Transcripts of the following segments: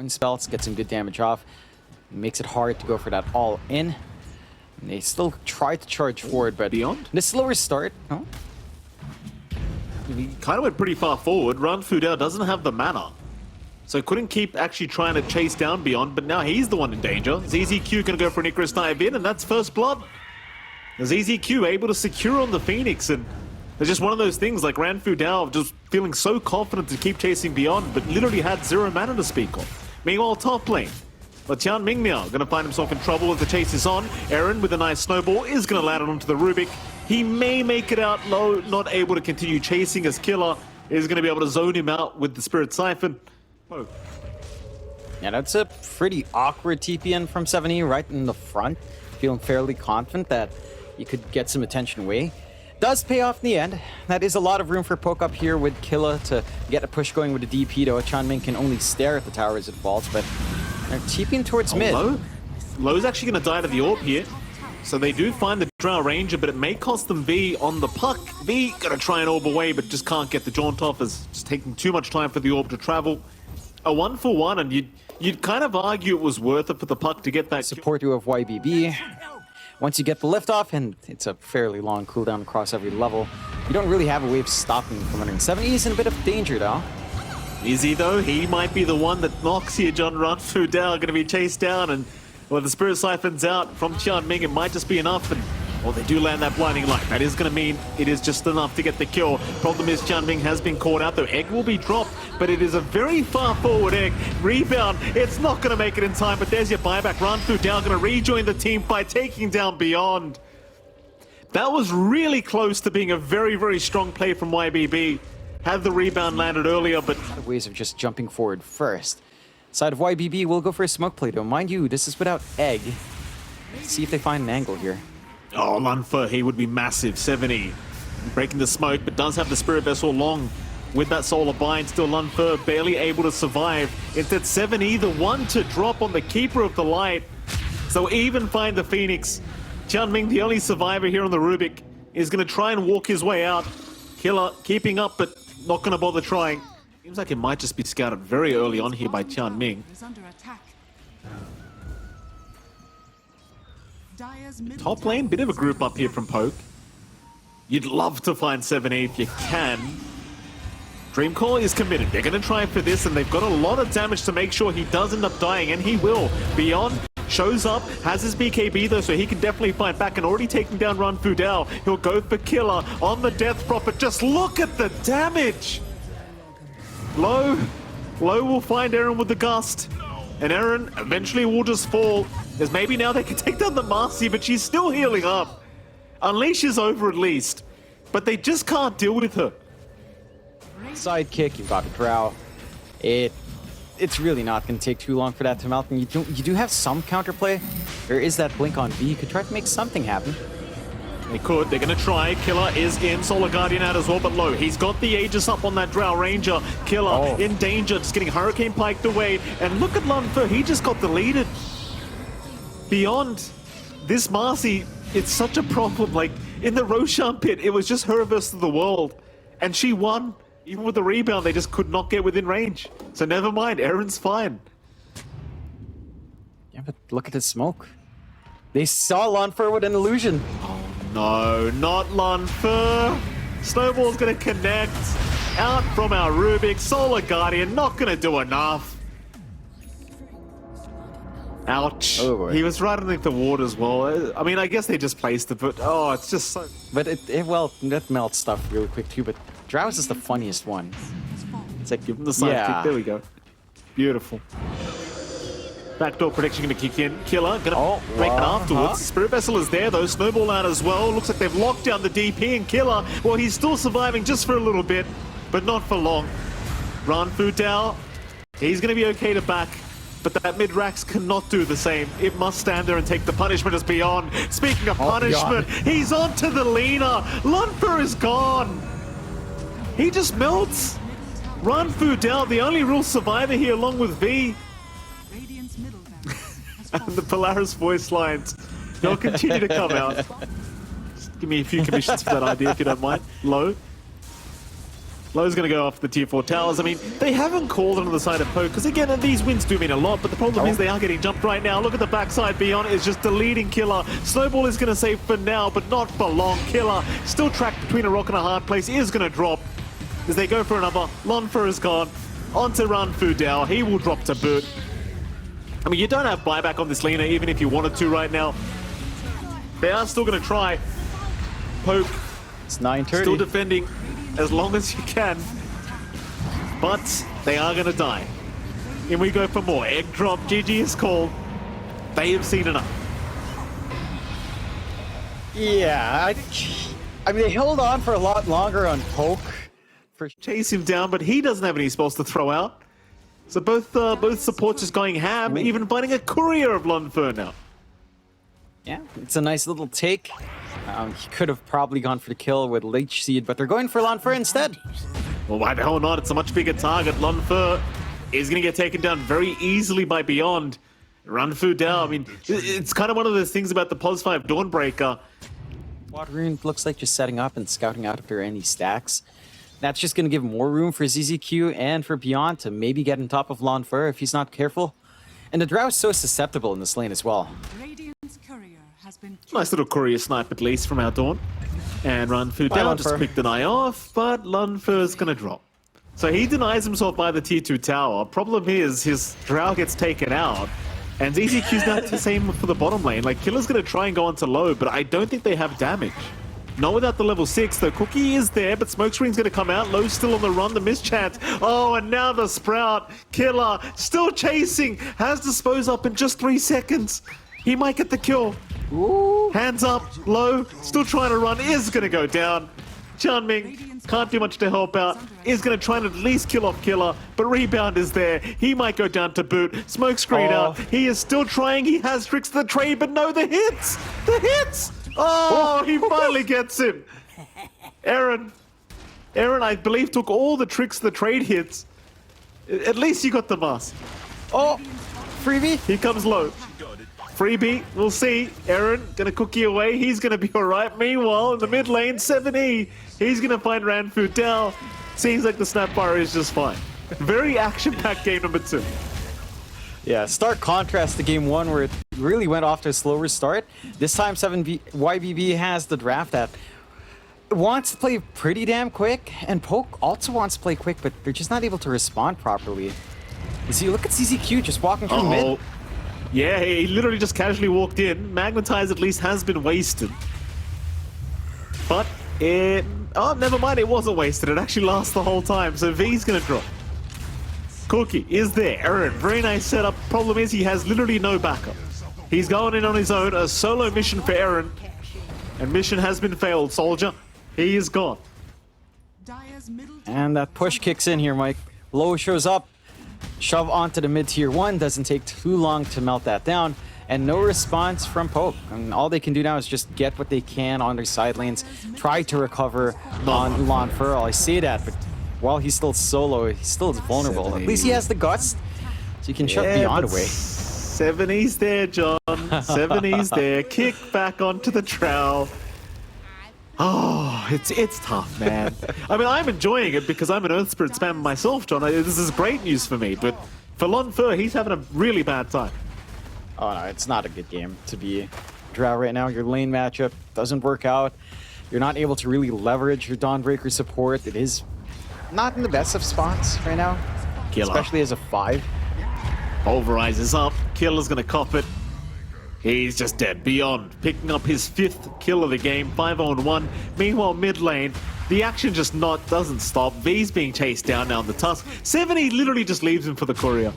Poison spells, get some good damage off. Makes it hard to go for that all in. And they still try to charge forward, but Beyond? the slower start. Huh? He kind of went pretty far forward. Ran Fudao doesn't have the mana. So couldn't keep actually trying to chase down Beyond, but now he's the one in danger. ZZQ can go for an Icarus dive in, and that's first blood. ZZQ able to secure on the Phoenix, and it's just one of those things like Ran Fudao just feeling so confident to keep chasing Beyond, but literally had 0 mana to speak of. Meanwhile, top lane. But Tianming now going to find himself in trouble as the chase is on. Aaron with a nice snowball is going to land it onto the Rubik. He may make it out low, not able to continue chasing as Killer is going to be able to zone him out with the Spirit Siphon. Oh. Yeah, that's a pretty awkward TPN from 7E right in the front. Feeling fairly confident that you could get some attention away. Does pay off in the end. That is a lot of room for poke up here with Killa to get a push going with the DP, though. Tianming can only stare at the tower as it falls, but they're TPing towards mid. Lowe's actually going to die to the orb here. So they do find the Drow Ranger, but it may cost them V on the puck. V going to try and orb away, but just can't get the jaunt off as it's taking too much time for the orb to travel. A 1-for-1, and you'd kind of argue it was worth it for the puck to get that support you of YBB. Once you get the lift off, and it's a fairly long cooldown across every level, you don't really have a way of stopping from 107. He's in a bit of danger, though. Is he, though? He might be the one that knocks here. John Ran Fudao going to be chased down, and well, the Spirit Siphon's out from Tianming. It might just be enough, and well, they do land that blinding light. That is going to mean it is just enough to get the kill. Problem is Tianming has been caught out, though. Egg will be dropped, but it is a very far forward Egg. Rebound, it's not going to make it in time, but there's your buyback. Ran Fudao going to rejoin the team by taking down Beyond. That was really close to being a very, very strong play from YBB. Had the rebound landed earlier, but ways of just jumping forward first. Side of YBB will go for a smoke play, though. Mind you, this is without Egg. Let's see if they find an angle here. oh, Lunfer, he would be massive. 70 breaking the smoke, but does have the Spirit Vessel long with that Solar Bind. Still Lunfer barely able to survive. Instead, 70 the one to drop on the Keeper of the Light. So even find the Phoenix. Tianming, the only survivor here on the Rubik, is going to try and walk his way out. Killer keeping up, but not going to bother trying. Seems like it might just be scouted very early on here by Tianming. Top lane, bit of a group up here from Poke. You'd love to find 7E if you can. Dreamcore is committed. They're going to try for this, and they've got a lot of damage to make sure he does end up dying, and he will. Beyond shows up, has his BKB though, so he can definitely fight back, and already taking down Ran Fudao. He'll go for Killer on the Death Prophet. Just look at the damage! Low will find Aaron with the Gust, and Aaron eventually will just fall. As maybe now they can take down the Marcy, but she's still healing up. Unleash is over at least, but they just can't deal with her. Sidekick, you've got a Drow. It's really not going to take too long for that to melt, and you do have some counterplay. There is that blink on V. You could try to make something happen. They could. They're going to try. Killer is in. Solar Guardian out as well, but low. He's got the Aegis up on that Drow Ranger. Killer in danger, just getting Hurricane Piked away. And look at Lunfer. He just got deleted. Beyond this Marcy, it's such a problem. Like, in the Roshan pit, it was just her versus the world. And she won. Even with the rebound, they just could not get within range. So never mind. Aaron's fine. Yeah, but look at the smoke. They saw Lunfer with an illusion. No, not Lunfer. Snowball's going to connect. Out from our Rubik. Solar Guardian not going to do enough. Ouch. Oh boy. He was right underneath the ward as well. I mean, I guess they just placed it, but oh, it's just so... But well, that melts stuff really quick too, but Drow's is the funniest one. It's like, give him the sidekick. There we go. Beautiful. Backdoor prediction going to kick in. Killer going to break that afterwards. Spirit Vessel is there though. Snowball out as well. Looks like they've locked down the DP, and Killer, well, he's still surviving just for a little bit, but not for long. Ran Fudao, he's going to be okay to back, but that mid-Rax cannot do the same. It must stand there and take the punishment as Beyond. Speaking of punishment, he's onto the Lina. Lunfer is gone. He just melts. Ran Fudao, the only real survivor here along with V. And the Polaris voice lines, they'll continue to come out. Just give me a few commissions for that idea if you don't mind. Low. Lowe's going to go off the tier 4 towers. I mean, they haven't called on the side of Poke, because again, these wins do mean a lot, but the problem is they are getting jumped right now. Look at the backside. Beyond is just deleting Killer. Snowball is going to save for now, but not for long. Killer, still trapped between a rock and a hard place, is going to drop as they go for another. Lonfer is gone. Onto Ranfu Dao. He will drop to boot. I mean, you don't have buyback on this Lina, even if you wanted to right now. They are still going to try. Poke. It's 9:30. Still defending as long as you can, but they are going to die. And we go for more. Egg drop. GG is called. They have seen enough. Yeah, I mean, they held on for a lot longer on Poke. Chase him down, but he doesn't have any spells to throw out. So both supports just going ham, even finding a courier of Lonfer now. Yeah, it's a nice little take. He could have probably gone for the kill with Leech Seed, but they're going for Lonfer instead. Well, why the hell not? It's a much bigger target. Lonfer is going to get taken down very easily by Beyond. Ranfu down. I mean, it's kind of one of those things about the +5 Dawnbreaker. Water Rune looks like just setting up and scouting out if there are any stacks. That's just going to give more room for ZZQ and for Beyond to maybe get on top of Lonfer if he's not careful. And the Drow's so susceptible in this lane as well. Nice little courier snipe at least from our Dawn. And Ranfu down, just quick deny off, but Lunfer's gonna drop. So he denies himself by the tier 2 tower. Problem is, his Drow gets taken out. And ZZQ's not the same for the bottom lane. Like, Killer's gonna try and go onto low, but I don't think they have damage. Not without the level 6, though. Cookie is there, but Smokescreen's gonna come out. Low's still on the run, the mischance. Oh, and now the Sprout. Killer, still chasing. Has Dispose up in just 3 seconds. He might get the kill. Ooh. Hands up, Low, still trying to run, is gonna go down. Chanming can't do much to help out, is gonna try and at least kill off Killer, but Rebound is there. He might go down to boot. Smokescreen out. He is still trying, he has tricks to the trade, but no, the hits! The hits! Oh, he finally gets him. Aaron, I believe, took all the tricks to the trade hits. At least you got the mask. Oh, freebie. Here comes Low. Freebie, we'll see. Aaron gonna cookie away. He's gonna be alright. Meanwhile, in the mid lane, 7E. He's gonna find Ranfu down. Seems like the Snapfire is just fine. Very action-packed game number 2. Yeah, stark contrast to game 1 where it really went off to a slower start. This time, YBB has the draft that wants to play pretty damn quick, and Poke also wants to play quick, but they're just not able to respond properly. You see, look at ZZQ just walking through mid. Yeah, he literally just casually walked in. Magnetize at least has been wasted. But oh, never mind, it wasn't wasted. It actually lasts the whole time, so V's gonna drop. Cookie is there. Aaron, very nice setup. Problem is he has literally no backup. He's going in on his own, a solo mission for Aaron. And mission has been failed, Soldier. He is gone. And that push kicks in here, Mike. Low shows up. Shove onto the mid tier 1, doesn't take too long to melt that down, and no response from Poke. And all they can do now is just get what they can on their side lanes, try to recover on Lonfer. I say that, but while he's still solo, he still is vulnerable. At least he has the guts, so he can shut Beyond away. 7E's there, John. 7E's there. Kick back onto the trowel. Oh, it's tough, man. I mean, I'm enjoying it because I'm an Earth Spirit spammer myself, John. This is great news for me, but for Lonfer, he's having a really bad time. Oh no, it's not a good game to be Drow right now. Your lane matchup doesn't work out. You're not able to really leverage your Dawnbreaker support. It is not in the best of spots right now, Killer. Especially as a 5. Pulverize is up. Killer's gonna cop it. He's just dead. Beyond, picking up his 5th kill of the game, 5-on-1. Meanwhile, mid lane, the action just doesn't stop. V's being chased down now on the Tusk. 7E literally just leaves him for the courier.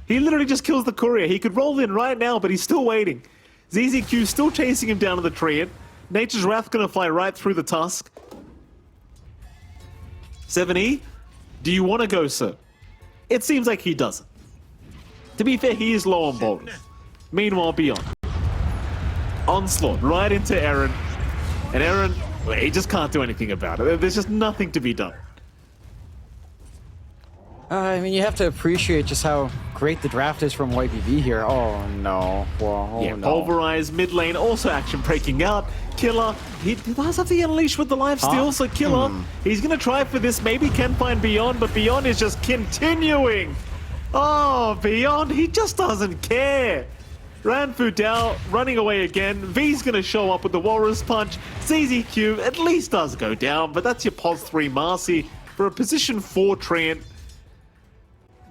He literally just kills the courier. He could roll in right now, but he's still waiting. ZZQ still chasing him down to the tree. Nature's Wrath gonna fly right through the Tusk. 7E, do you want to go, sir? It seems like he doesn't. To be fair, he is low on boldness. Meanwhile, Beyond. Onslaught right into Aaron. And Aaron, well, he just can't do anything about it. There's just nothing to be done. I mean, you have to appreciate just how great the draft is from YBB here. Oh no. Whoa, oh, Yeah, no. Pulverize, mid lane, also action breaking out. Killer, he does have the unleash with the life steal, so Killer, he's gonna try for this, maybe can find Beyond, but Beyond is just continuing. Oh, Beyond, he just doesn't care. Ranfu down, running away again. V's gonna show up with the Walrus Punch. ZZQ at least does go down, but that's your Pos 3 Marcy. For a position 4 Treant,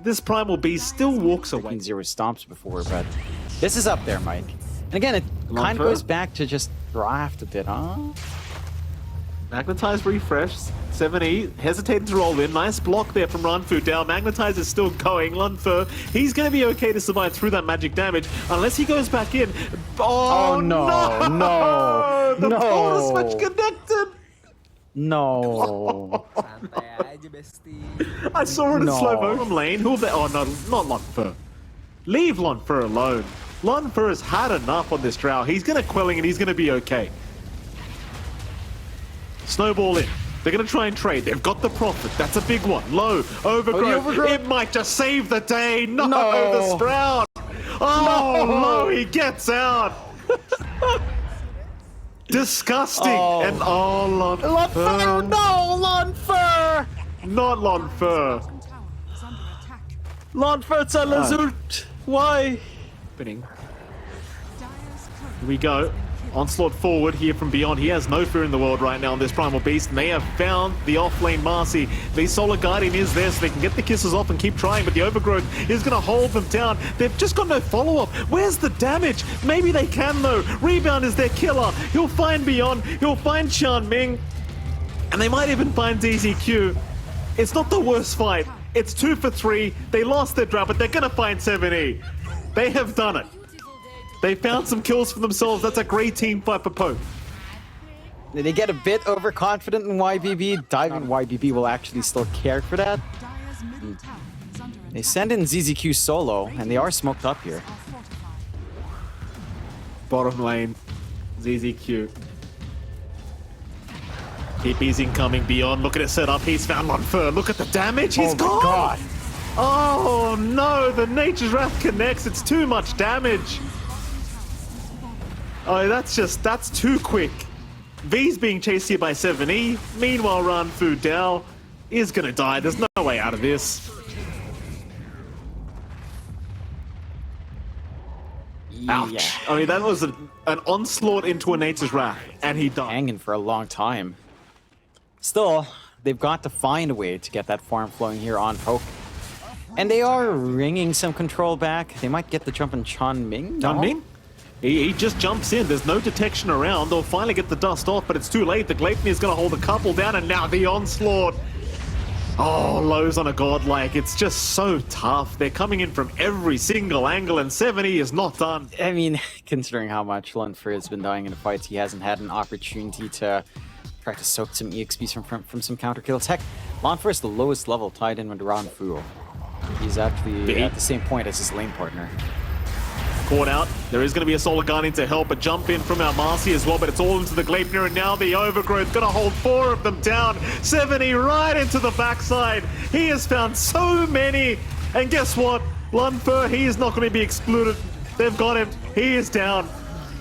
this Primal Beast still walks away. 0 stomps before, but this is up there, Mike. And again, it kind of goes back to just draft a bit, huh? Magnetize refresh. 7E hesitated to roll in. Nice block there from Ranfu down. Magnetize is still going. Lunfer, he's going to be okay to survive through that magic damage unless he goes back in. Oh, no. The No. border switch connected. No. I saw it in No. slow-mo from lane. Who have they? Oh, no, not Lunfer. Leave Lunfer alone. Lunfer has had enough on this drow. He's going to Quelling and he's going to be okay. Snowball in. They're going to try and trade. They've got the profit. That's a big one. Low. Overgrowth. It might just save the day. No, the Sprout. Oh, Low. He gets out. Disgusting. And Lunfer, no, Lunfer! Not Lunfer. Lunfer Salazut. Why? Spinning. Here we go. Onslaught forward here from Beyond. He has no fear in the world right now on this Primal Beast, and they have found the off-lane Marcy. The Solar Guardian is there, so they can get the kisses off and keep trying, but the Overgrowth is going to hold them down. They've just got no follow-up. Where's the damage? Maybe they can, though. Rebound is their killer. He'll find Beyond. He'll find Chan Ming. And they might even find DZQ. It's not the worst fight. It's 2 for 3. They lost their draft, but they're going to find 7E. They have done it. They found some kills for themselves. That's a great team fight for Poke. They get a bit overconfident in YBB. Diving YBB will actually still care for that. They send in ZZQ solo, and they are smoked up here. Bottom lane, ZZQ. TP's incoming Beyond. Look at it set up. He's found Lunfer. Look at the damage. He's gone. God. Oh no, the Nature's Wrath connects. It's too much damage. Oh, that's too quick. V's being chased here by 7E. Meanwhile, Ranfu Dao is gonna die. There's no way out of this. Ouch. Yeah. I mean, that was an onslaught into a Nature's Wrath, and he died. Hanging for a long time. Still, they've got to find a way to get that farm flowing here on Poke. And they are wringing some control back. They might get the jump on Chan Ming. Chan Ming? He just jumps in. There's no detection around. They'll finally get the dust off, but it's too late. The Gleipnir is going to hold a couple down, and now the onslaught. Oh, Lowe's on a godlike. It's just so tough. They're coming in from every single angle, and 7E is not done. I mean, considering how much Lunfer has been dying in the fights, he hasn't had an opportunity to try to soak some EXPs from some counter kills. Heck, Lunfer is the lowest level tied in with Ranfu. He's actually at the same point as his lane partner. Caught out. There is going to be a Solar Guardian to help, a jump in from our Marcy as well, but it's all into the Gleipnir, and now the Overgrowth going to hold 4 of them down. 7E right into the backside. He has found so many, and guess what? Lunfer, he is not going to be excluded. They've got him. He is down.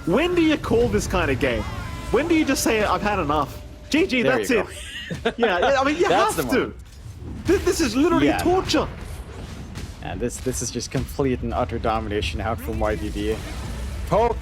When do you call this kind of game? When do you just say, I've had enough? GG, There that's you it. Yeah, I mean, you That's have the to. This is literally torture. And this is just complete and utter domination out from YBB. Poke.